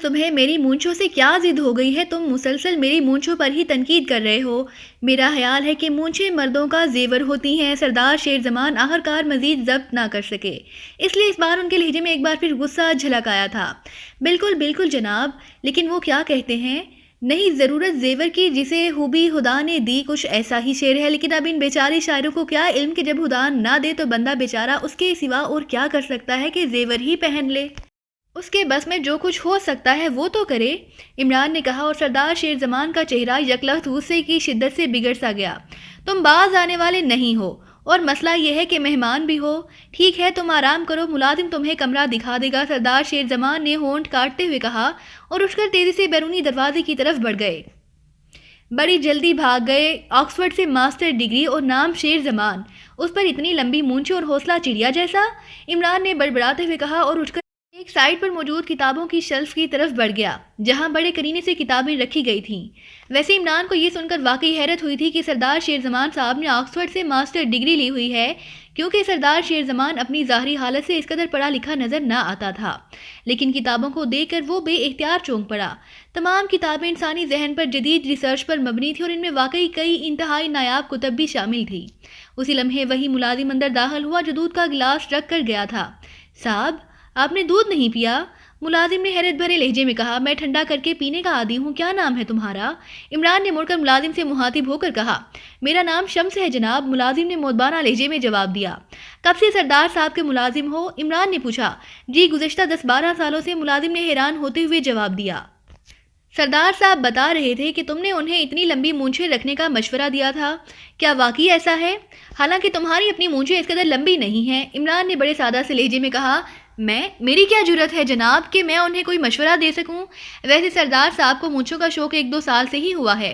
تمہیں میری مونچھوں سے کیا ضد ہو گئی ہے؟ تم مسلسل میری مونچھوں پر ہی تنقید کر رہے ہو۔ میرا خیال ہے کہ مونچھیں مردوں کا زیور ہوتی ہیں۔ سردار شیر زمان آخرکار مزید ضبط نہ کر سکے، اس لیے اس بار ان کے لہجے میں ایک بار پھر غصہ جھلک آیا تھا۔ بالکل بالکل جناب، لیکن وہ کیا کہتے ہیں، نہیں ضرورت زیور کی جسے خوبی خدا نے دی، کچھ ایسا ہی شعر ہے۔ لیکن اب ان بیچارے شاعروں کو کیا علم کہ جب خدا نہ دے تو بندہ بیچارہ اس کے سوا اور کیا کر سکتا ہے کہ زیور ہی پہن لے۔ اس کے بس میں جو کچھ ہو سکتا ہے وہ تو کرے، عمران نے کہا، اور سردار شیر زمان کا چہرہ یکلخت غصے کی شدت سے بگڑ سا گیا۔ تم باز آنے والے نہیں ہو اور مسئلہ یہ ہے کہ مہمان بھی ہو۔ ٹھیک ہے تم آرام کرو، ملازم تمہیں کمرہ دکھا دے گا، سردار شیر زمان نے ہونٹ کاٹتے ہوئے کہا اور اٹھ کر تیزی سے بیرونی دروازے کی طرف بڑھ گئے۔ بڑی جلدی بھاگ گئے، آکسفورڈ سے ماسٹر ڈگری اور نام شیر زمان، اس پر اتنی لمبی مونچھیں اور حوصلہ چڑیا جیسا، عمران نے بڑبڑاتے ہوئے کہا اور اٹھ کر ایک سائٹ پر موجود کتابوں کی شیلف کی طرف بڑھ گیا جہاں بڑے کرینے سے کتابیں رکھی گئی تھیں۔ ویسے عمران کو یہ سن کر واقعی حیرت ہوئی تھی کہ سردار شیر زمان صاحب نے آکسفورڈ سے ماسٹر ڈگری لی ہوئی ہے، کیونکہ سردار شیر زمان اپنی ظاہری حالت سے اس قدر پڑھا لکھا نظر نہ آتا تھا، لیکن کتابوں کو دیکھ کر وہ بے اختیار چونک پڑا۔ تمام کتابیں انسانی ذہن پر جدید ریسرچ پر مبنی تھیں اور ان میں واقعی کئی انتہائی نایاب کتب بھی شامل تھی۔ اسی لمحے وہی ملازم اندر داخل ہوا جو دودھ کا گلاس رکھ کر گیا تھا۔ صاحب آپ نے دودھ نہیں پیا؟ ملازم نے حیرت بھرے لہجے میں کہا، میں ٹھنڈا کر کے پینے کا عادی ہوں، کیا نام ہے تمہارا؟ عمران نے مڑ کر ملازم سے مخاطب ہو کر کہا، میرا نام شمس ہے جناب، ملازم نے مودبانہ لہجے میں جواب دیا۔ کب سے سردار صاحب کے ملازم ہو؟ عمران نے پوچھا۔ جی گزشتہ 10-12 سالوں سے، ملازم نے حیران ہوتے ہوئے جواب دیا۔ سردار صاحب بتا رہے تھے کہ تم نے انہیں اتنی لمبی مونچھیں رکھنے کا مشورہ دیا تھا، کیا واقعی ایسا ہے؟ حالانکہ تمہاری اپنی مونچھیں اس قدر لمبی نہیں ہیں، عمران نے بڑے سادہ سے لہجے میں کہا۔ میری کیا جرت ہے جناب کہ میں انہیں کوئی مشورہ دے سکوں؟ ویسے سردار صاحب کو مونچھوں کا شوق 1-2 سال سے ہی ہوا ہے،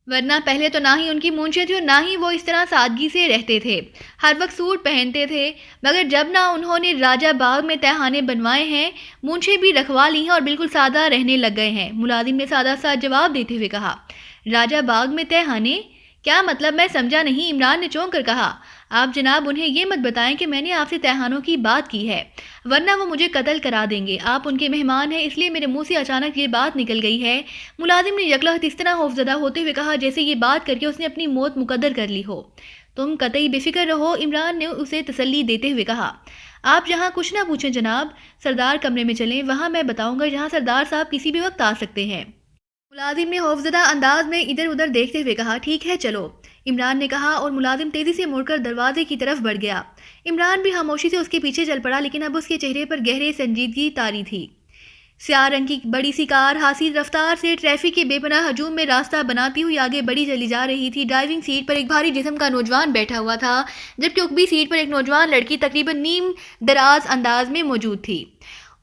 ورنہ پہلے تو نہ ہی ان کی مونچھیں تھیں اور نہ ہی وہ اس طرح سادگی سے رہتے تھے، ہر وقت سوٹ پہنتے تھے، مگر جب نہ انہوں نے راجہ باغ میں تہخانے بنوائے ہیں، مونچھیں بھی رکھوا لی ہیں اور بالکل سادہ رہنے لگ گئے ہیں۔ ملازم نے سادہ سا جواب دیتے ہوئے کہا۔ راجہ باغ میں تہخانے؟ کیا مطلب؟ میں سمجھا نہیں، عمران نے چونک کر کہا۔ آپ جناب انہیں یہ مت بتائیں کہ میں نے آپ سے تہخانوں کی بات کی ہے، ورنہ وہ مجھے قتل کرا دیں گے۔ آپ ان کے مہمان ہیں، اس لیے میرے منہ سے اچانک یہ بات نکل گئی ہے۔ ملازم نے یکلخت اس طرح خوفزدہ ہوتے ہوئے کہا جیسے یہ بات کر کے اس نے اپنی موت مقدر کر لی ہو۔ تم قطعی بے فکر رہو، عمران نے اسے تسلی دیتے ہوئے کہا۔ آپ یہاں کچھ نہ پوچھیں جناب، سردار کمرے میں چلیں، وہاں میں بتاؤں گا جہاں سردار صاحب کسی بھی وقت آ سکتے ہیں۔ ملازم نے خوفزدہ انداز میں ادھر ادھر دیکھتے ہوئے کہا، ٹھیک ہے چلو، عمران نے کہا اور ملازم تیزی سے مڑ کر دروازے کی طرف بڑھ گیا۔ عمران بھی خاموشی سے اس کے پیچھے چل پڑا، لیکن اب اس کے چہرے پر گہرے سنجیدگی طاری تھی۔ سیاہ رنگ کی بڑی سی کار حاصل رفتار سے ٹریفک کے بے پناہ ہجوم میں راستہ بناتی ہوئی آگے بڑھی چلی جا رہی تھی۔ ڈرائیونگ سیٹ پر ایک بھاری جسم کا نوجوان بیٹھا ہوا تھا، جبکہ عقبی سیٹ پر ایک نوجوان لڑکی تقریباً نیم دراز انداز میں موجود تھی۔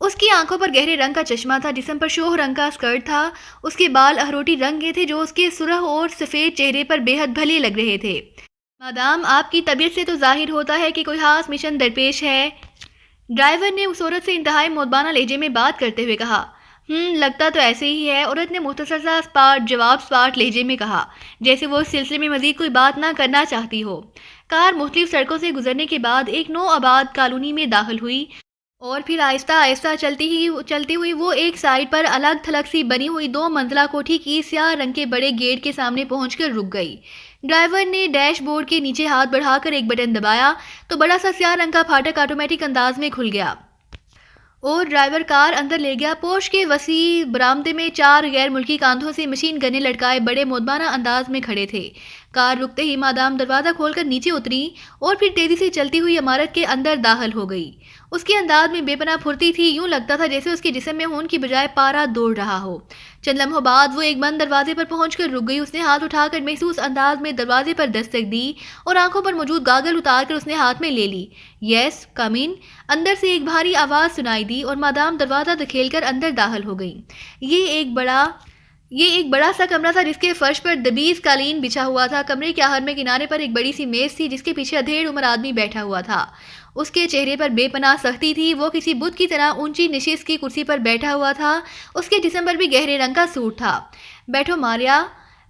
اس کی آنکھوں پر گہرے رنگ کا چشمہ تھا، جسم پر شوخ رنگ کا اسکرٹ تھا، اس کے بال اخروٹی رنگ کے تھے جو اس کے سرخ اور سفید چہرے پر بے حد بھلے لگ رہے تھے۔ مادام آپ کی طبیعت سے تو ظاہر ہوتا ہے کہ کوئی خاص مشن درپیش ہے، ڈرائیور نے اس عورت سے انتہائی مودبانہ لہجے میں بات کرتے ہوئے کہا۔ لگتا تو ایسے ہی ہے، عورت نے مختصر سا سپاٹ لہجے میں کہا، جیسے وہ اس سلسلے میں مزید کوئی بات نہ کرنا چاہتی ہو۔ کار مختلف سڑکوں سے گزرنے کے بعد ایک نو آباد کالونی میں داخل ہوئی اور پھر آہستہ آہستہ چلتی ہوئی وہ ایک سائڈ پر الگ تھلگ سی بنی ہوئی 2 منزلہ کوٹھی کی سیاہ رنگ کے بڑے گیٹ کے سامنے پہنچ کر رک گئی۔ ڈرائیور نے ڈیش بورڈ کے نیچے ہاتھ بڑھا کر ایک بٹن دبایا تو بڑا سا سیاہ رنگ کا پھاٹک آٹومیٹک انداز میں کھل گیا اور ڈرائیور کار اندر لے گیا۔ پوش کے وسیع برآمدے میں 4 غیر ملکی کاندھوں سے مشین گنیں لٹکائے بڑے مودبانہ انداز میں کھڑے تھے۔ کار رکتے ہی مادام دروازہ کھول کر نیچے اتری اور پھر تیزی سے چلتی ہوئی عمارت کے اندر داخل ہو گئی۔ اس کے انداز میں بے پناہ پھرتی تھی، یوں لگتا تھا جیسے اس کے جسم میں خون کی بجائے پارا دوڑ رہا ہو۔ چند لمحوں بعد وہ ایک بند دروازے پر پہنچ کر رک گئی۔ اس نے ہاتھ اٹھا کر محسوس انداز میں دروازے پر دستک دی اور آنکھوں پر موجود گاگل اتار کر اس نے ہاتھ میں لے لی۔ یس کم ان، اندر سے ایک بھاری آواز سنائی دی اور مادام دروازہ دھکیل کر اندر داخل ہو گئی۔ یہ ایک بڑا سا کمرہ تھا جس کے فرش پر دبیز قالین بچھا ہوا تھا۔ کمرے کے آخر میں کنارے پر ایک بڑی سی میز تھی جس کے پیچھے ادھیڑ عمر آدمی بیٹھا ہوا تھا۔ اس کے چہرے پر بے پناہ سختی تھی، وہ کسی بت کی طرح اونچی نشست کی کرسی پر بیٹھا ہوا تھا۔ اس کے جسم پر بھی گہرے رنگ کا سوٹ تھا۔ بیٹھو ماریا،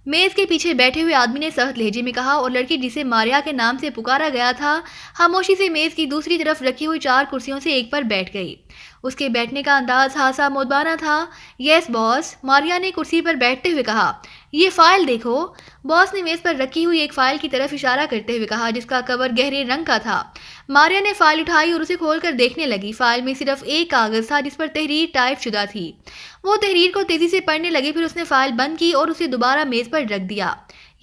میز کے پیچھے بیٹھے ہوئے آدمی نے سخت لہجے میں کہا اور لڑکی جسے ماریا کے نام سے پکارا گیا تھا خاموشی سے میز کی دوسری طرف رکھی ہوئی 4 کرسیوں سے ایک پر بیٹھ گئی۔ اس کے بیٹھنے کا انداز خاصا مدبانہ تھا۔ یس باس، ماریا نے کرسی پر بیٹھتے ہوئے کہا۔ یہ فائل دیکھو۔ باس نے میز پر رکھی ہوئی ایک فائل کی طرف اشارہ کرتے ہوئے کہا جس کا کور گہرے رنگ کا تھا۔ ماریا نے فائل اٹھائی اور اسے کھول کر دیکھنے لگی۔ فائل میں صرف ایک کاغذ تھا جس پر تحریر ٹائپ شدہ تھی۔ وہ تحریر کو تیزی سے پڑھنے لگی، پھر اس نے فائل بند کی اور اسے دوبارہ میز پر رکھ دیا۔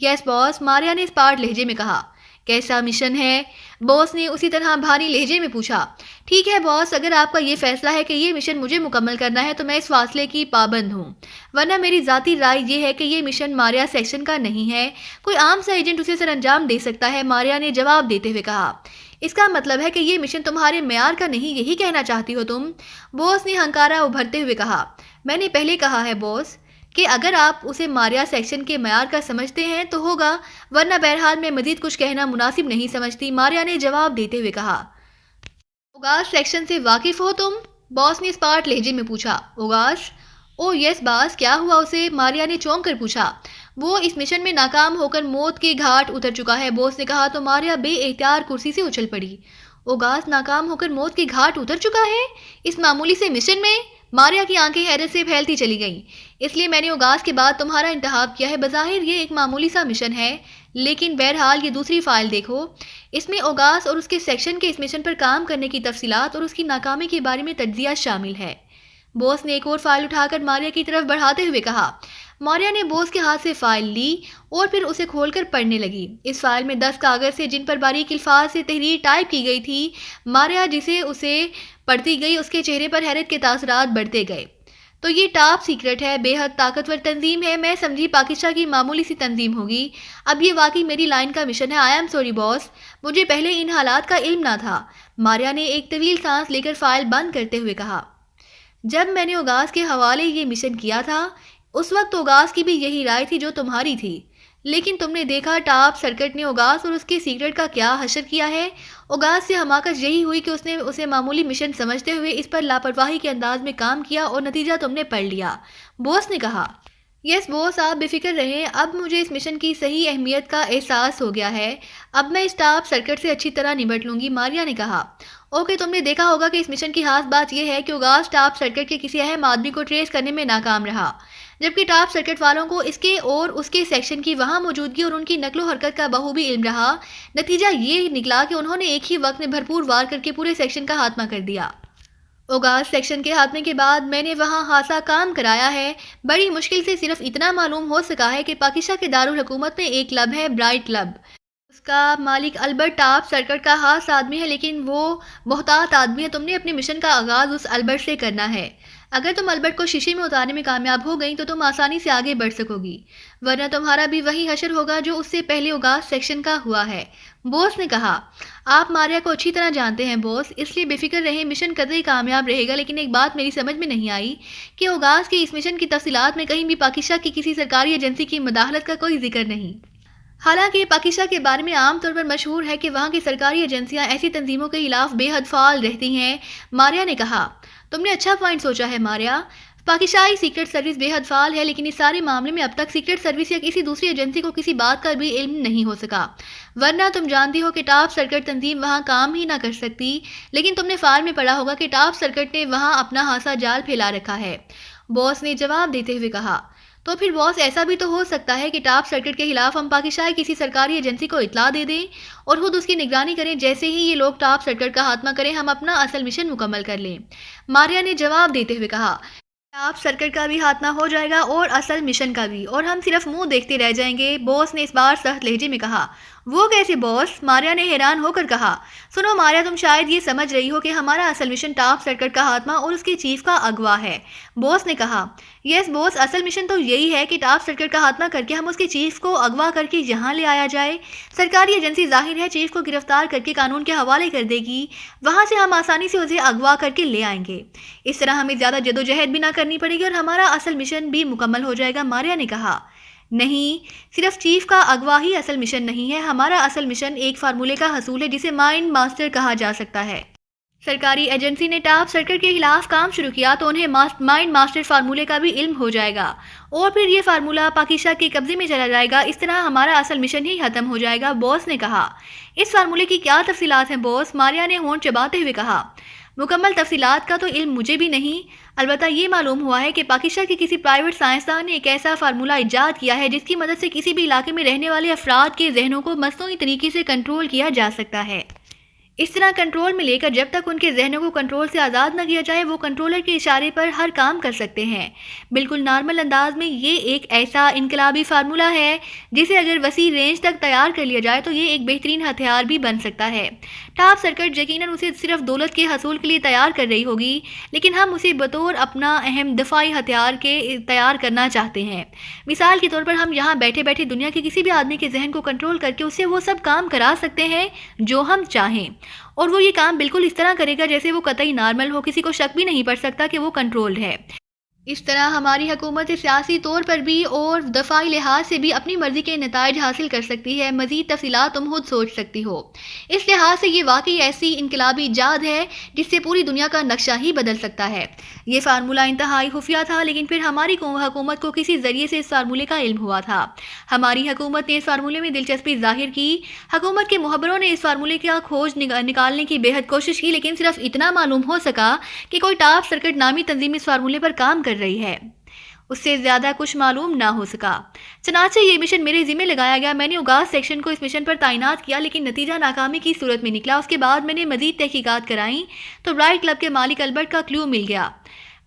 یس باس، ماریا نے اسپاٹ لہجے میں کہا۔ کیسا مشن ہے؟ باس نے اسی طرح بھاری لہجے میں پوچھا۔ ٹھیک ہے باس، اگر آپ کا یہ فیصلہ ہے کہ یہ مشن مجھے مکمل کرنا ہے تو میں اس فاصلے کی پابند ہوں، ورنہ میری ذاتی رائے یہ ہے کہ یہ مشن ماریا سیکشن کا نہیں ہے، کوئی عام سا ایجنٹ اسے سر انجام دے سکتا ہے، ماریا نے جواب دیتے ہوئے کہا۔ اس کا مطلب ہے کہ یہ مشن تمہارے معیار کا نہیں، یہی کہنا چاہتی ہو تم؟ باس نے ہنکارا ابھرتے ہوئے کہا۔ میں نے پہلے کہا ہے باس کہ اگر آپ اسے ماریا سیکشن کے معیار کا سمجھتے ہیں تو ہوگا، ورنہ بہرحال میں مزید کچھ کہنا مناسب نہیں سمجھتی، ماریا نے جواب دیتے ہوئے کہا۔ اوگاس سیکشن سے واقف ہو تم؟ باس نے اسپاٹ لہجے میں پوچھا۔ اوگاس؟ او یس باس، کیا ہوا اسے؟ ماریا نے چونک کر پوچھا۔ وہ اس مشن میں ناکام ہو کر موت کے گھاٹ اتر چکا ہے، باس نے کہا تو ماریا بے اختیار کرسی سے اچھل پڑی۔ اوگاس ناکام ہو کر موت کے گھاٹ اتر چکا ہے اس معمولی سے مشن میں؟ ماریا کی آنکھیں حیرت سے پھیلتی چلی گئیں۔ اس لیے میں نے اوگاس کے بعد تمہارا انتخاب کیا ہے۔ بظاہر یہ ایک معمولی سا مشن ہے، لیکن بہرحال یہ دوسری فائل دیکھو، اس میں اوگاس اور اس کے سیکشن کے اس مشن پر کام کرنے کی تفصیلات اور اس کی ناکامی کے بارے میں تجزیہ شامل ہے۔ باس نے ایک اور فائل اٹھا کر ماریا کی طرف بڑھاتے ہوئے کہا۔ ماریا نے باس کے ہاتھ سے فائل لی اور پھر اسے کھول کر پڑھنے لگی۔ اس فائل میں 10 کاغذ تھے جن پر باریک الفاظ سے تحریر ٹائپ کی گئی تھی۔ ماریا جسے اسے پڑھتی گئی اس کے چہرے پر حیرت کے تاثرات بڑھتے گئے۔ تو یہ ٹاپ سیکرٹ ہے، بے حد طاقتور تنظیم ہے، میں سمجھی پاکستان کی معمولی سی تنظیم ہوگی، اب یہ واقعی میری لائن کا مشن ہے۔ آئی ایم سوری باس، مجھے پہلے ان حالات کا علم نہ تھا، ماریا نے ایک طویل سانس لے کر فائل بند کرتے ہوئے کہا۔ جب میں نے اوگاس کے حوالے یہ مشن کیا تھا اس وقت اوگاس کی بھی یہی رائے تھی جو تمہاری تھی، لیکن تم نے دیکھا ٹاپ سرکٹ نے اوگاس اور اس کے سیکرٹ کا کیا حشر کیا ہے۔ اوگاس سے حماقت یہی ہوئی کہ اس نے اسے معمولی مشن سمجھتے ہوئے اس پر لاپرواہی کے انداز میں کام کیا اور نتیجہ تم نے پڑھ لیا، باس نے کہا۔ یس باس، آپ بے فکر رہیں، اب مجھے اس مشن کی صحیح اہمیت کا احساس ہو گیا ہے، اب میں اس ٹاپ سرکٹ سے اچھی طرح نمٹ لوں گی، ماریا نے کہا۔ اوکے، تم نے دیکھا ہوگا کہ اس مشن کی خاص بات یہ ہے کہ اوگاس ٹاپ سرکٹ کے کسی اہم آدمی کو ٹریس کرنے میں ناکام رہا، جبکہ ٹاپ سرکٹ والوں کو اس کے اور اس کے سیکشن کی وہاں موجودگی اور ان کی نقل و حرکت کا بخوبی علم رہا۔ نتیجہ یہ نکلا کہ انہوں نے ایک ہی وقت میں بھرپور وار کر کے پورے سیکشن کا خاتمہ کر دیا۔ اوگاس سیکشن کے خاتمے کے بعد میں نے وہاں خاصا کام کرایا ہے، بڑی مشکل سے صرف اتنا معلوم ہو سکا ہے کہ پاکستان کے دارالحکومت میں ایک کلب ہے، برائٹ کلب، اس کا مالک البرٹ ٹاپ سرکٹ کا خاص آدمی ہے، لیکن وہ محتاط آدمی ہے۔ تم نے اپنے مشن کا آغاز اس البرٹ سے کرنا ہے، اگر تم البرٹ کو شیشے میں اتارنے میں کامیاب ہو گئی تو تم آسانی سے آگے بڑھ سکو گی، ورنہ تمہارا بھی وہی حشر ہوگا جو اس سے پہلے اوگاس سیکشن کا ہوا ہے، باس نے کہا۔ آپ ماریا کو اچھی طرح جانتے ہیں باس، اس لیے بے فکر رہیں، مشن قطعی کامیاب رہے گا، لیکن ایک بات میری سمجھ میں نہیں آئی کہ اوگاس کے اس مشن کی تفصیلات میں کہیں بھی پاکستان کی کسی سرکاری ایجنسی کی مداخلت کا کوئی ذکر نہیں۔ حالانکہ پاکستان کے بارے میں عام طور پر مشہور ہے کہ وہاں کی سرکاری ایجنسیاں ایسی تنظیموں کے خلاف بے حد فعال رہتی ہیں، ماریا نے کہا۔ تم نے اچھا پوائنٹ سوچا ہے ماریا، پاکستانی سیکرٹ سروس بے حد فعال ہے، لیکن اس سارے معاملے میں اب تک سیکرٹ سروس یا کسی دوسری ایجنسی کو کسی بات کا بھی علم نہیں ہو سکا، ورنہ تم جانتی ہو کہ ٹاپ سرکٹ تنظیم وہاں کام ہی نہ کر سکتی، لیکن تم نے فائل میں پڑھا ہوگا کہ ٹاپ سرکٹ نے وہاں اپنا خاصا جال پھیلا رکھا ہے، باس نے جواب دیتے ہوئے کہا۔ تو پھر باس، ایسا بھی تو ہو سکتا ہے کہ ٹاپ سرکٹ کے خلاف ہم پاکستان کسی سرکاری ایجنسی کو اطلاع دے دیں اور خود اس کی نگرانی کریں، جیسے ہی یہ لوگ ٹاپ سرکٹ کا خاتمہ کریں ہم اپنا اصل مشن مکمل کر لیں، ماریا نے جواب دیتے ہوئے کہا۔ ٹاپ سرکٹ کا بھی خاتمہ ہو جائے گا اور اصل مشن کا بھی، اور ہم صرف منہ دیکھتے رہ جائیں گے، باس نے اس بار سخت لہجے میں کہا۔ وہ کیسے باس؟ ماریا نے حیران ہو کر کہا۔ سنو ماریا، تم شاید یہ سمجھ رہی ہو کہ ہمارا اصل مشن ٹاپ سرکٹ کا خاتمہ اور اس کے چیف کا اغوا ہے، باس نے کہا۔ یس باس، اصل مشن تو یہی ہے کہ ٹاپ سرکٹ کا خاتمہ کر کے ہم اس کے چیف کو اغوا کر کے یہاں لے آیا جائے، سرکاری ایجنسی ظاہر ہے چیف کو گرفتار کر کے قانون کے حوالے کر دے گی، وہاں سے ہم آسانی سے اسے اغوا کر کے لے آئیں گے، اس طرح ہمیں زیادہ جدوجہد بھی نہ کرنی پڑے گی اور ہمارا اصل مشن بھی مکمل ہو جائے گا، ماریا نے کہا۔ نہیں، صرف چیف کا اغوا ہی اصل مشن نہیں ہے، ہمارا اصل مشن ایک فارمولے کا حصول ہے جسے مائنڈ ماسٹر کہا جا سکتا ہے۔ سرکاری ایجنسی نے ٹاپ سرکٹ کے خلاف کام شروع کیا تو انہیں مائنڈ ماسٹر فارمولے کا بھی علم ہو جائے گا اور پھر یہ فارمولہ پاکستان کے قبضے میں چلا جائے گا، اس طرح ہمارا اصل مشن ہی ختم ہو جائے گا، باس نے کہا۔ اس فارمولے کی کیا تفصیلات ہیں باس؟ ماریا نے ہونٹ چباتے ہوئے کہا۔ مکمل تفصیلات کا تو علم مجھے بھی نہیں، البتہ یہ معلوم ہوا ہے کہ پاکستان کے کسی پرائیویٹ سائنسدان نے ایک ایسا فارمولہ ایجاد کیا ہے جس کی مدد سے کسی بھی علاقے میں رہنے والے افراد کے ذہنوں کو مصنوعی طریقے سے کنٹرول کیا جا سکتا ہے۔ اس طرح کنٹرول میں لے کر جب تک ان کے ذہنوں کو کنٹرول سے آزاد نہ کیا جائے وہ کنٹرولر کے اشارے پر ہر کام کر سکتے ہیں۔ بالکل نارمل انداز میں یہ ایک ایسا انقلابی فارمولہ ہے جسے اگر وسیع رینج تک تیار کر لیا جائے تو یہ ایک بہترین ہتھیار بھی بن سکتا ہے۔ ٹاپ سرکٹ یقیناً اسے صرف دولت کے حصول کے لیے تیار کر رہی ہوگی، لیکن ہم اسے بطور اپنا اہم دفاعی ہتھیار کے تیار کرنا چاہتے ہیں۔ مثال کے طور پر ہم یہاں بیٹھے بیٹھے دنیا کے کسی بھی آدمی کے ذہن کو کنٹرول کر کے اس سے وہ سب کام کرا سکتے ہیں جو ہم چاہیں، اور وہ یہ کام بالکل اس طرح کرے گا جیسے وہ قطعی نارمل ہو، کسی کو شک بھی نہیں پڑ سکتا کہ وہ کنٹرولڈ ہے۔ اس طرح ہماری حکومت سیاسی طور پر بھی اور دفاعی لحاظ سے بھی اپنی مرضی کے نتائج حاصل کر سکتی ہے۔ مزید تفصیلات تم خود سوچ سکتی ہو۔ اس لحاظ سے یہ واقعی ایسی انقلابی ایجاد ہے جس سے پوری دنیا کا نقشہ ہی بدل سکتا ہے۔ یہ فارمولہ انتہائی خفیہ تھا، لیکن پھر ہماری حکومت کو کسی ذریعے سے اس فارمولے کا علم ہوا تھا۔ ہماری حکومت نے اس فارمولے میں دلچسپی ظاہر کی۔ حکومت کے مخبروں نے اس فارمولے کا کھوج نکالنے کی بے حد کوشش کی، لیکن صرف اتنا معلوم ہو سکا کہ کوئی ٹاپ سرکٹ نامی تنظیم اس فارمولے پر کام کر رہی ہے۔ اس سے زیادہ کچھ معلوم نہ ہو سکا۔ چنانچہ یہ مشن میرے ذمہ لگایا گیا۔ میں نے اوغاز سیکشن کو اس مشن پر تعینات کیا، لیکن نتیجہ ناکامی کی صورت میں نکلا۔ اس کے بعد میں نے مزید تحقیقات کرائیں تو برائٹ کلب کے مالک البرٹ کا کلیو مل گیا۔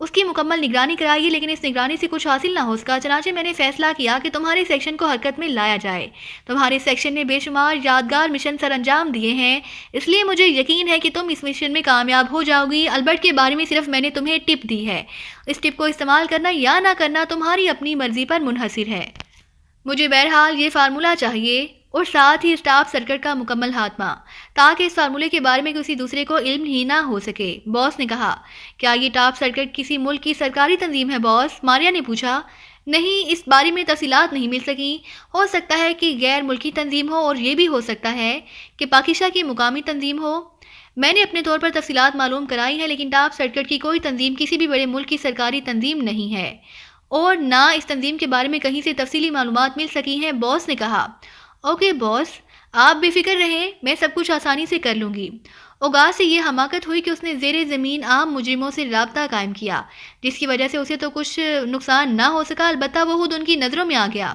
اس کی مکمل نگرانی کرائی، لیکن اس نگرانی سے کچھ حاصل نہ ہو سکا۔ چنانچہ میں نے فیصلہ کیا کہ تمہارے سیکشن کو حرکت میں لایا جائے۔ تمہارے سیکشن نے بے شمار یادگار مشن سر انجام دیے ہیں، اس لیے مجھے یقین ہے کہ تم اس مشن میں کامیاب ہو جاؤ گی۔ البرٹ کے بارے میں صرف میں نے تمہیں ٹپ دی ہے، اس ٹپ کو استعمال کرنا یا نہ کرنا تمہاری اپنی مرضی پر منحصر ہے۔ مجھے بہرحال یہ فارمولہ چاہیے اور ساتھ ہی اسٹاف سرکٹ کا مکمل خاتمہ، تاکہ اس فارمولے کے بارے میں کسی دوسرے کو علم ہی نہ ہو سکے۔ باس نے کہا، کیا یہ ٹاپ سرکٹ کسی ملک کی سرکاری تنظیم ہے باس؟ ماریا نے پوچھا۔ نہیں، اس بارے میں تفصیلات نہیں مل سکیں۔ ہو سکتا ہے کہ غیر ملکی تنظیم ہو، اور یہ بھی ہو سکتا ہے کہ پاکستان کی مقامی تنظیم ہو۔ میں نے اپنے طور پر تفصیلات معلوم کرائی ہیں، لیکن ٹاپ سرکٹ کی کوئی تنظیم کسی بھی بڑے ملک کی سرکاری تنظیم نہیں ہے، اور نہ اس تنظیم کے بارے میں کہیں سے تفصیلی معلومات مل سکی ہیں، باس نے کہا۔ اوکے باس، آپ بے فکر رہیں، میں سب کچھ آسانی سے کر لوں گی۔ اوغاز سے یہ حماقت ہوئی کہ اس نے زیر زمین عام مجرموں سے رابطہ قائم کیا، جس کی وجہ سے اسے تو کچھ نقصان نہ ہو سکا، البتہ وہ خود ان کی نظروں میں آ گیا۔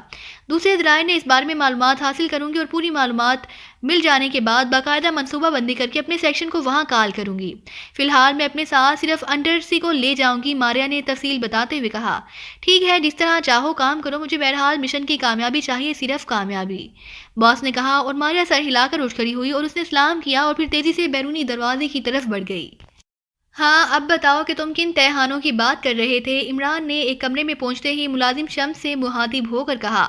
دوسرے ذرائع نے اس بارے میں معلومات حاصل کروں گی، اور پوری معلومات مل جانے کے بعد باقاعدہ منصوبہ بندی کر کے اپنے سیکشن کو وہاں کال کروں گی۔ فی الحال میں اپنے ساتھ صرف انڈرسی کو لے جاؤں گی، ماریا نے تفصیل بتاتے ہوئے کہا۔ ٹھیک ہے، جس طرح چاہو کام کرو، مجھے بہرحال مشن کی کامیابی چاہیے، صرف کامیابی، باس نے کہا، اور ماریا سر ہلا کر اٹھ کھڑی ہوئی اور اس نے سلام کیا اور پھر تیزی سے بیرونی دروازے کی طرف بڑھ گئی۔ ہاں، اب بتاؤ کہ تم کن تہھانوں کی بات کر رہے تھے؟ عمران نے ایک کمرے میں پہنچتے ہی ملازم شمس سے مخاطب ہو کر کہا۔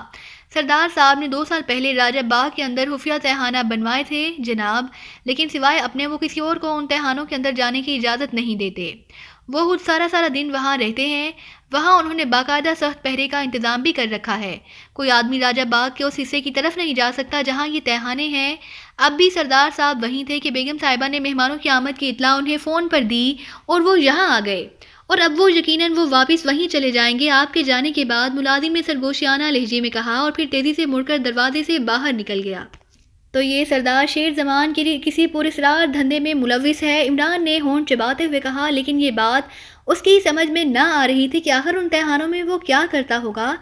سردار صاحب نے 2 سال پہلے راجہ باغ کے اندر خفیہ تہخانہ بنوائے تھے جناب، لیکن سوائے اپنے وہ کسی اور کو ان تہخانوں کے اندر جانے کی اجازت نہیں دیتے۔ وہ خود سارا دن وہاں رہتے ہیں۔ وہاں انہوں نے باقاعدہ سخت پہرے کا انتظام بھی کر رکھا ہے۔ کوئی آدمی راجہ باغ کے اس حصے کی طرف نہیں جا سکتا جہاں یہ تہخانے ہیں۔ اب بھی سردار صاحب وہیں تھے کہ بیگم صاحبہ نے مہمانوں کی آمد کی اطلاع انہیں فون پر دی اور وہ یہاں آ گئے، اور اب وہ یقیناً واپس وہیں چلے جائیں گے آپ کے جانے کے بعد، ملازم نے سرگوشیانہ لہجے میں کہا، اور پھر تیزی سے مڑ کر دروازے سے باہر نکل گیا۔ تو یہ سردار شیر زمان کے لیے کسی پراسرار دھندے میں ملوث ہے، عمران نے ہونٹ چباتے ہوئے کہا، لیکن یہ بات اس کی سمجھ میں نہ آ رہی تھی کہ آخر ان تہخانوں میں وہ کیا کرتا ہوگا۔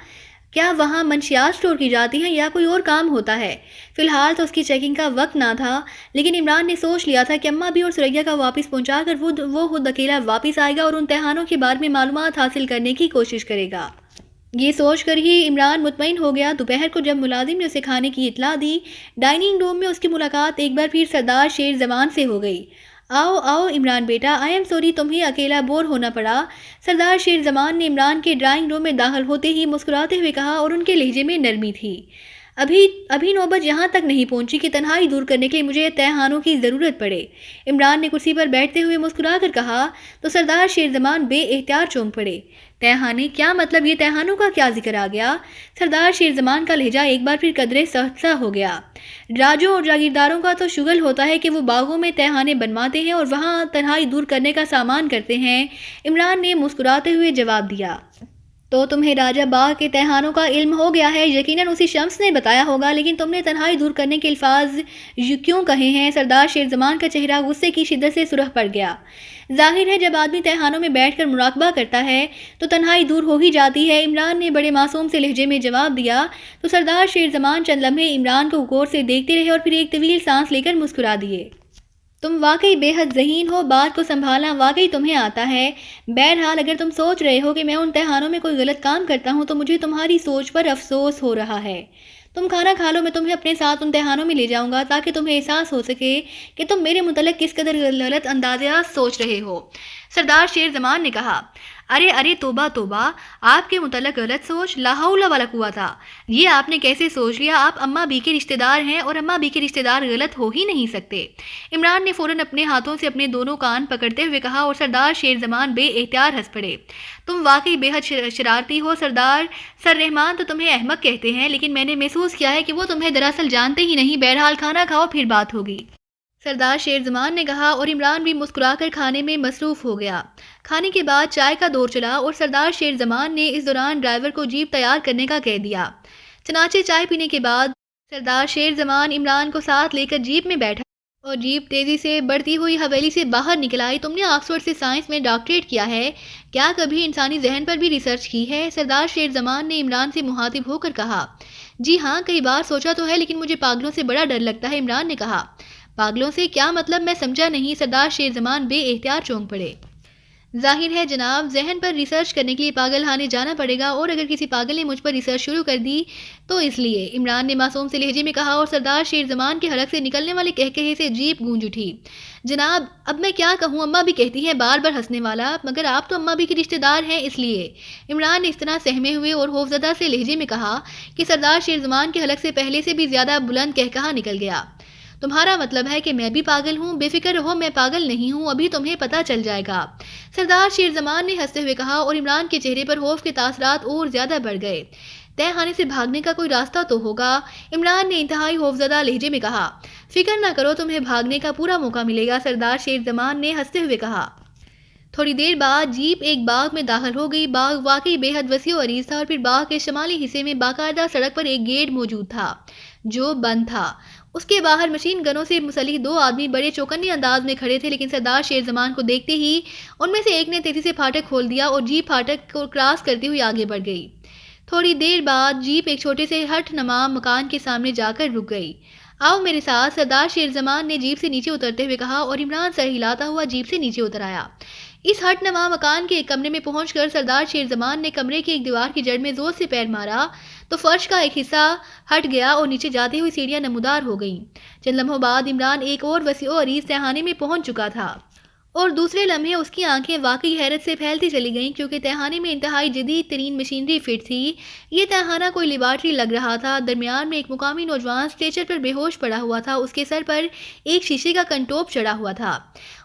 کیا وہاں منشیات اسٹور کی جاتی ہیں یا کوئی اور کام ہوتا ہے؟ فی الحال تو اس کی چیکنگ کا وقت نہ تھا، لیکن عمران نے سوچ لیا تھا کہ اماں بھی اور سریا کا واپس پہنچا کر وہ خود اکیلا واپس آئے گا اور ان تہخانوں کے بارے میں معلومات حاصل کرنے کی کوشش کرے گا۔ یہ سوچ کر ہی عمران مطمئن ہو گیا۔ دوپہر کو جب ملازم نے اسے کھانے کی اطلاع دی، ڈائننگ روم میں اس کی ملاقات ایک بار پھر سردار شیر زمان سے ہو گئی۔ آؤ عمران بیٹا، آئی ایم سوری تمہیں اکیلا بور ہونا پڑا، سردار شیر زمان نے عمران کے ڈرائنگ روم میں داخل ہوتے ہی مسکراتے ہوئے کہا، اور ان کے لہجے میں نرمی تھی۔ ابھی نوبت یہاں تک نہیں پہنچی کہ تنہائی دور کرنے کے لیے مجھے تہخانوں کی ضرورت پڑے۔ عمران نے کرسی پر بیٹھتے ہوئے مسکرا کر کہا تو سردار شیر زمان بے اختیار چونک پڑے۔ تہخانے؟ کیا مطلب؟ یہ تہخانوں کا کیا ذکر آ گیا؟ سردار شیر زمان کا لہجہ ایک بار پھر قدرے سخت سا ہو گیا۔ راجوں اور جاگیرداروں کا تو شغل ہوتا ہے کہ وہ باغوں میں تہخانے بنواتے ہیں اور وہاں تنہائی دور کرنے کا سامان کرتے ہیں، عمران نے مسکراتے ہوئے جواب دیا۔ تو تمہیں راجہ باغ کے تہانوں کا علم ہو گیا ہے، یقیناً اسی شمس نے بتایا ہوگا، لیکن تم نے تنہائی دور کرنے کے الفاظ کیوں کہے ہیں؟ سردار شیر زمان کا چہرہ غصے کی شدت سے سرخ پڑ گیا۔ ظاہر ہے جب آدمی تہانوں میں بیٹھ کر مراقبہ کرتا ہے تو تنہائی دور ہو ہی جاتی ہے، عمران نے بڑے معصوم سے لہجے میں جواب دیا۔ تو سردار شیر زمان چند لمحے عمران کو غور سے دیکھتے رہے اور پھر ایک طویل سانس لے کر مسکرا دیے۔ تم واقعی بے حد ذہین ہو، بات کو سنبھالنا واقعی تمہیں آتا ہے۔ بہرحال اگر تم سوچ رہے ہو کہ میں ان تہانوں میں کوئی غلط کام کرتا ہوں تو مجھے تمہاری سوچ پر افسوس ہو رہا ہے۔ تم کھانا کھا لو، میں تمہیں اپنے ساتھ ان تہانوں میں لے جاؤں گا تاکہ تمہیں احساس ہو سکے کہ تم میرے متعلق کس قدر غلط اندازیات سوچ رہے ہو۔ سردار شیر زمان نے کہا، ارے توبہ توبہ، آپ کے متعلق غلط سوچ، لا حول ولا قوت، یہ آپ نے کیسے سوچ لیا؟ آپ اماں بی کے رشتہ دار ہیں اور اماں بی کے رشتہ دار غلط ہو ہی نہیں سکتے۔ عمران نے فوراً اپنے ہاتھوں سے اپنے دونوں کان پکڑتے ہوئے کہا اور سردار شیر زمان بے اختیار ہنس پڑے۔ تم واقعی بے حد شرارتی ہو سردار، سر رحمان تو تمہیں احمق کہتے ہیں، لیکن میں نے محسوس کیا ہے کہ وہ تمہیں دراصل جانتے ہی نہیں۔ بہرحال کھانا کھاؤ، پھر بات ہوگی، سردار شیر زمان نے کہا، اور عمران بھی مسکرا کر کھانے میں مصروف ہو گیا۔ کھانے کے بعد چائے کا دور چلا اور سردار شیر زمان نے اس دوران ڈرائیور کو جیپ تیار کرنے کا کہہ دیا۔ چنانچہ چائے پینے کے بعد سردار شیر زمان عمران کو ساتھ لے کر جیپ میں بیٹھا اور جیپ تیزی سے بڑھتی ہوئی حویلی سے باہر نکل آئی۔ تم نے آکسفورڈ سے سائنس میں ڈاکٹریٹ کیا ہے، کیا کبھی انسانی ذہن پر بھی ریسرچ کی ہے؟ سردار شیر زمان نے عمران سے مخاطب ہو کر کہا۔ جی ہاں، کئی بار سوچا تو ہے، لیکن مجھے پاگلوں سے بڑا ڈر لگتا ہے، عمران نے کہا۔ پاگلوں سے کیا مطلب؟ میں سمجھا نہیں۔ سردار شیر زمان بے اختیار چونک پڑے۔ ظاہر ہے جناب، ذہن پر ریسرچ کرنے کے لیے پاگل خانے جانا پڑے گا، اور اگر کسی پاگل نے مجھ پر ریسرچ شروع کر دی تو اس لیے، عمران نے معصوم سے لہجے میں کہا، اور سردار شیر زمان کے حلق سے نکلنے والے کہکہے سے جیپ گونج اٹھی۔ جناب اب میں کیا کہوں، اماں بھی کہتی ہے، بار بار ہنسنے والا، مگر آپ تو اماں بھی کے رشتہ دار ہیں اس لیے۔ عمران نے اس طرح سہمے ہوئے اور خوفزدہ سے لہجے میں کہا کہ سردار شیر زمان کے حلق سے پہلے سے بھی زیادہ بلند کہکہا نکل گیا۔ تمہارا مطلب ہے کہ میں بھی پاگل ہوں؟ بے فکر رہو، میں پاگل نہیں ہوں، ابھی تمہیں پتہ چل جائے گا، سردار شیر زمان نے ہنستے ہوئے کہا، اور عمران کے چہرے پر خوف کے تاثرات اور زیادہ بڑھ گئے۔ تہ خانے سے بھاگنے کا کوئی راستہ تو ہوگا، عمران نے انتہائی خوفزدہ لہجے میں کہا۔ فکر نہ کرو، تمہیں بھاگنے کا پورا موقع ملے گا، سردار شیر زمان نے ہنستے ہوئے کہا۔ تھوڑی دیر بعد جیپ ایک باغ میں داخل ہو گئی۔ باغ واقعی بے حد وسیع و عریض تھا، اور پھر باغ کے شمالی حصے میں باقاعدہ سڑک پر ایک گیٹ موجود تھا جو بند تھا۔ اس کے باہر مشین گنوں سے مسلح دو آدمی بڑے چوکنے انداز میں کھڑے تھے، لیکن سردار شیر زمان کو دیکھتے ہی ان میں سے ایک نے تیزی سے پھاٹک کھول دیا اور جیپ پھاٹک کو کراس کرتی ہوئی آگے بڑھ گئی۔ تھوڑی دیر بعد جیپ ایک چھوٹے سے ہٹ نما مکان کے سامنے جا کر رک گئی۔ آؤ میرے ساتھ، سردار شیر زمان نے جیپ سے نیچے اترتے ہوئے کہا، اور عمران سر ہلاتا ہوا جیپ سے نیچے اتر آیا۔ اس ہٹ نما مکان کے ایک کمرے میں پہنچ کر سردار شیر زمان نے کمرے کی ایک دیوار کی جڑ میں زور سے پیر مارا تو فرش کا ایک حصہ ہٹ گیا اور نیچے جاتی ہوئی سیڑھیاں نمودار ہو گئیں۔ چند لمحوں بعد عمران ایک اور وسیع و عریض تہانے میں پہنچ چکا تھا، اور دوسرے لمحے اس کی آنکھیں واقعی حیرت سے پھیلتی چلی گئیں، کیونکہ تہانے میں انتہائی جدید ترین مشینری فٹ تھی۔ یہ تہانہ کوئی لیبارٹری لگ رہا تھا۔ درمیان میں ایک مقامی نوجوان اسٹریچر پر بے ہوش پڑا ہوا تھا، اس کے سر پر ایک شیشے کا کنٹوپ چڑھا ہوا تھا۔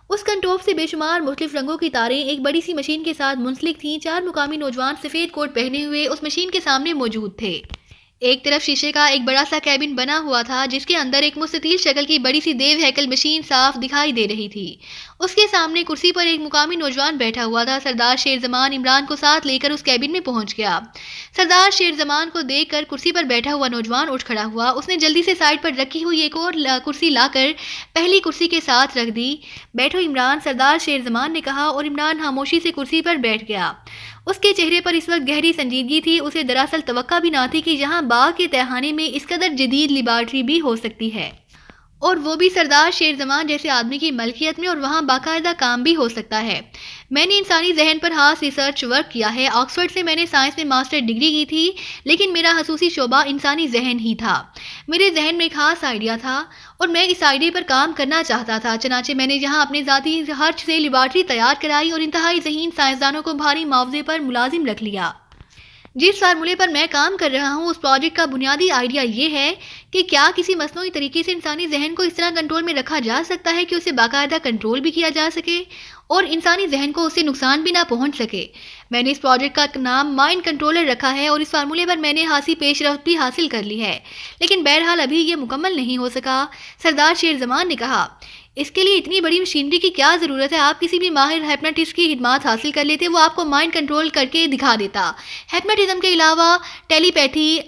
اس کنٹوپ سے بے شمار مختلف رنگوں کی تاریں ایک بڑی سی مشین کے ساتھ منسلک تھیں۔ چار مقامی نوجوان سفید کوٹ پہنے ہوئے اس مشین کے سامنے موجود تھے۔ ایک طرف شیشے کا ایک بڑا سا کیبن بنا ہوا تھا، جس کے اندر ایک مستطیل شکل کی بڑی سی دیو ہیکل مشین صاف دکھائی دے رہی تھی۔ اس کے سامنے کرسی پر ایک مقامی نوجوان بیٹھا ہوا تھا۔ سردار شیر زمان عمران کو ساتھ لے کر اس کیبن میں پہنچ گیا۔ سردار شیر زمان کو دیکھ کر کرسی پر بیٹھا ہوا نوجوان اٹھ کھڑا ہوا۔ اس نے جلدی سے سائڈ پر رکھی ہوئی ایک اور کرسی لا کر پہلی کرسی کے ساتھ رکھ دی۔ بیٹھو عمران، سردار شیر زمان نے کہا، اور عمران خاموشی سے کرسی پر بیٹھ گیا۔ اس کے چہرے پر اس وقت گہری سنجیدگی تھی۔ اسے دراصل توقع بھی نہ تھی کہ یہاں باغ کے تہانے میں اس قدر جدید لیبارٹری بھی ہو سکتی ہے، اور وہ بھی سردار شیر زمان جیسے آدمی کی ملکیت میں، اور وہاں باقاعدہ کام بھی ہو سکتا ہے۔ میں نے انسانی ذہن پر خاص ریسرچ ورک کیا ہے۔ آکسفورڈ سے میں نے سائنس میں ماسٹر ڈگری کی تھی، لیکن میرا خصوصی شعبہ انسانی ذہن ہی تھا۔ میرے ذہن میں ایک خاص آئیڈیا تھا اور میں اس آئیڈیا پر کام کرنا چاہتا تھا۔ چنانچہ میں نے یہاں اپنے ذاتی خرچ سے لیبارٹری تیار کرائی اور انتہائی ذہین سائنسدانوں کو بھاری معاوضے پر ملازم رکھ لیا۔ جس فارمولے پر میں کام کر رہا ہوں، اس پروجیکٹ کا بنیادی آئیڈیا یہ ہے کہ کیا کسی مصنوعی طریقے سے انسانی ذہن کو اس طرح کنٹرول میں رکھا جا سکتا ہے کہ اسے باقاعدہ کنٹرول بھی کیا جا سکے اور انسانی ذہن کو اس سے نقصان بھی نہ پہنچ سکے۔ میں نے اس پروجیکٹ کا نام مائنڈ کنٹرولر رکھا ہے، اور اس فارمولے پر میں نے خاصی پیش رفت بھی حاصل کر لی ہے، لیکن بہرحال ابھی یہ مکمل نہیں ہو سکا، سردار شیر زمان نے کہا۔ اس کے لیے اتنی بڑی مشینری کی کیا ضرورت ہے؟ آپ کسی بھی ماہر ہیپناٹسٹ کی خدمات حاصل کر لیتے، وہ آپ کو مائنڈ کنٹرول کر کے دکھا دیتا۔ ہیپناٹزم کے علاوہ ٹیلی پیتھی،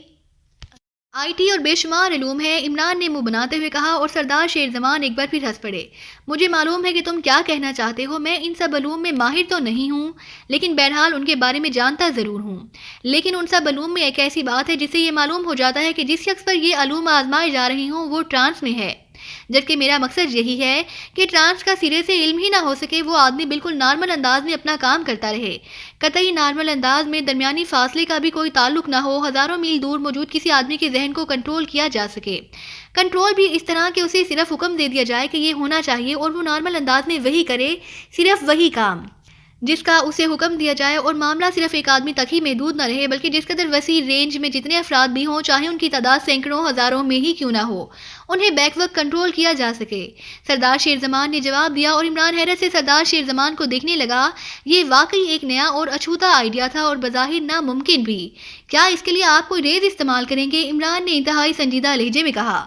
آئی ٹی اور بے شمار علوم ہے، عمران نے منہ بناتے ہوئے کہا، اور سردار شیر زمان ایک بار پھر ہنس پڑے۔ مجھے معلوم ہے کہ تم کیا کہنا چاہتے ہو، میں ان سب علوم میں ماہر تو نہیں ہوں، لیکن بہرحال ان کے بارے میں جانتا ضرور ہوں۔ لیکن ان سب علوم میں ایک ایسی بات ہے جس سے یہ معلوم ہو جاتا ہے کہ جس شخص پر یہ علوم آزمائے جا رہے ہوں وہ ٹرانس میں ہے، جبکہ میرا مقصد یہی ہے کہ ٹرانس کا سرے سے علم ہی نہ ہو سکے، وہ آدمی بالکل نارمل انداز میں اپنا کام کرتا رہے، قطعی نارمل انداز میں، درمیانی فاصلے کا بھی کوئی تعلق نہ ہو، ہزاروں میل دور موجود کسی آدمی کے ذہن کو کنٹرول کیا جا سکے، کنٹرول بھی اس طرح کہ اسے صرف حکم دے دیا جائے کہ یہ ہونا چاہیے اور وہ نارمل انداز میں وہی کرے، صرف وہی کام جس کا اسے حکم دیا جائے، اور معاملہ صرف ایک آدمی تک ہی محدود نہ رہے بلکہ جس قدر وسیع رینج میں جتنے افراد بھی ہوں، چاہے ان کی تعداد سینکڑوں ہزاروں میں ہی کیوں نہ ہو، انہیں بیک وقت کنٹرول کیا جا سکے۔ سردار شیر زمان نے جواب دیا، اور عمران حیرت سے سردار شیر زمان کو دیکھنے لگا۔ یہ واقعی ایک نیا اور اچھوتا آئیڈیا تھا اور بظاہر ناممکن بھی۔ کیا اس کے لیے آپ کوئی ریز استعمال کریں گے؟ عمران نے انتہائی سنجیدہ لہجے میں کہا۔